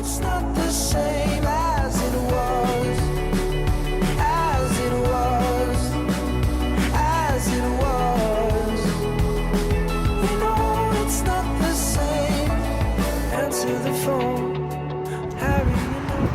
it's not the same as it was, as it was, as it was. We know it's not the same. Answer the phone, Harry, you know.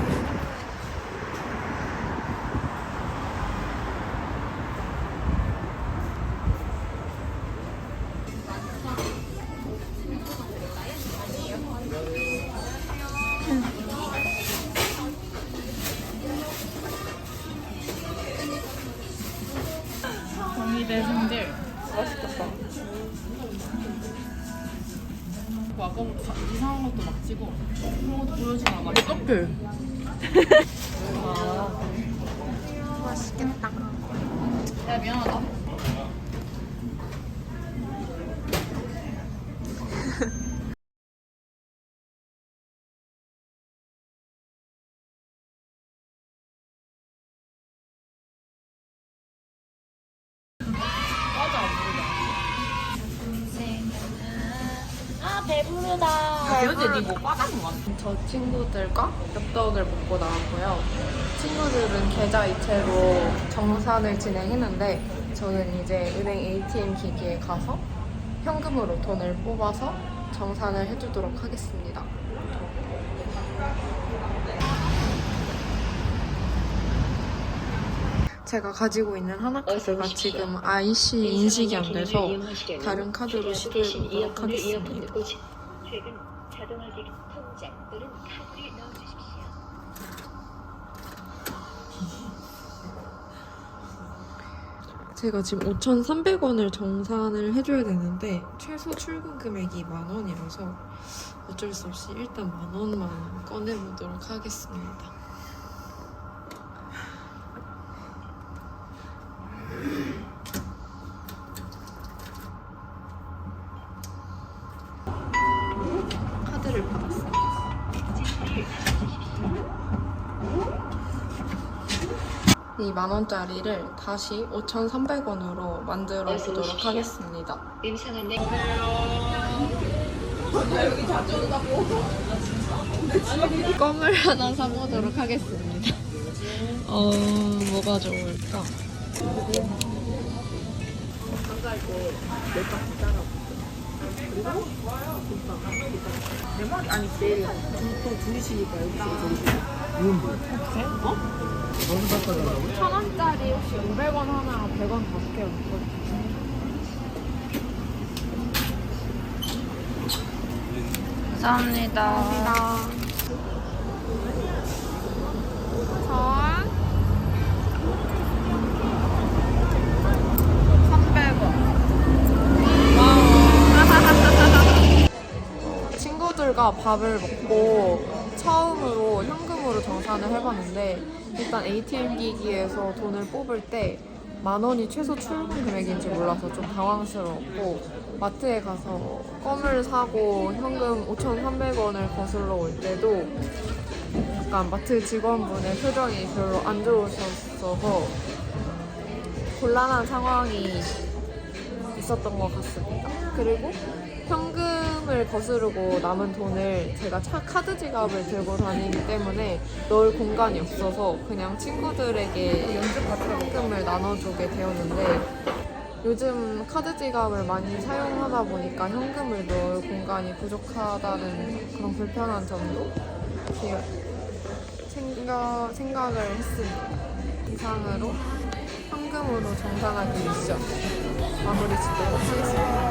정의대 승질. 맛있겠다. 아까부터 이상한 것도 막 찍어. 그런 것도 보여주나 봐. 어떡해. 맛있겠다. 야, 미안하다. 맞아, 아 배부르다. 배우지 니뭐 빠다는 거 같아. 저 친구들과 엽떡을 먹고 나왔고요. 친구들은 계좌 이체로 정산을 진행했는데 저는 이제 은행 ATM 기기에 가서 현금으로 돈을 뽑아서 정산을 해주도록 하겠습니다. 제가 가지고 있는 하나카드가 지금 IC 인식이 안 돼서 다른 카드로 시도해보도록 하겠습니다. 최근 자동화기 통장 또는 카드를 넣어주십시오. 제가 지금 5,300원을 정산을 해줘야 되는데 최소 출금 금액이 10,000원이라서 어쩔 수 없이 일단 10,000원만 꺼내보도록 하겠습니다. 카드를 받았어요. 이 10,000원짜리를 다시 5,300원으로 만들어 보도록 하겠습니다. 임상한 내 껌을 하나 사보도록 하겠습니다. 뭐가 좋을까? 내 말이 아니 내일 또 둘이시니까 여기서 어떻게? 어? 1,000원짜리 혹시 500원 하나, 100원 5개 없거든요. 감사합니다. 전 300원. 친구들과 밥을 먹고 처음으로 현금으로 정산을 해봤는데 일단 ATM 기기에서 돈을 뽑을 때 10,000원이 최소 출금 금액인지 몰라서 좀 당황스러웠고 마트에 가서 껌을 사고 현금 5,300원을 거슬러 올 때도 약간 마트 직원분의 표정이 별로 안 좋으셨어서 곤란한 상황이 있었던 것 같습니다. 그리고 현금을 거스르고 남은 돈을 제가 카드 지갑을 들고 다니기 때문에 넣을 공간이 없어서 그냥 친구들에게 현금을 나눠주게 되었는데 요즘 카드 지갑을 많이 사용하다 보니까 현금을 넣을 공간이 부족하다는 그런 불편한 점도 생각을 했습니다. 이상으로 현금으로 정산하기 미션 마무리 짓도록 하겠습니다.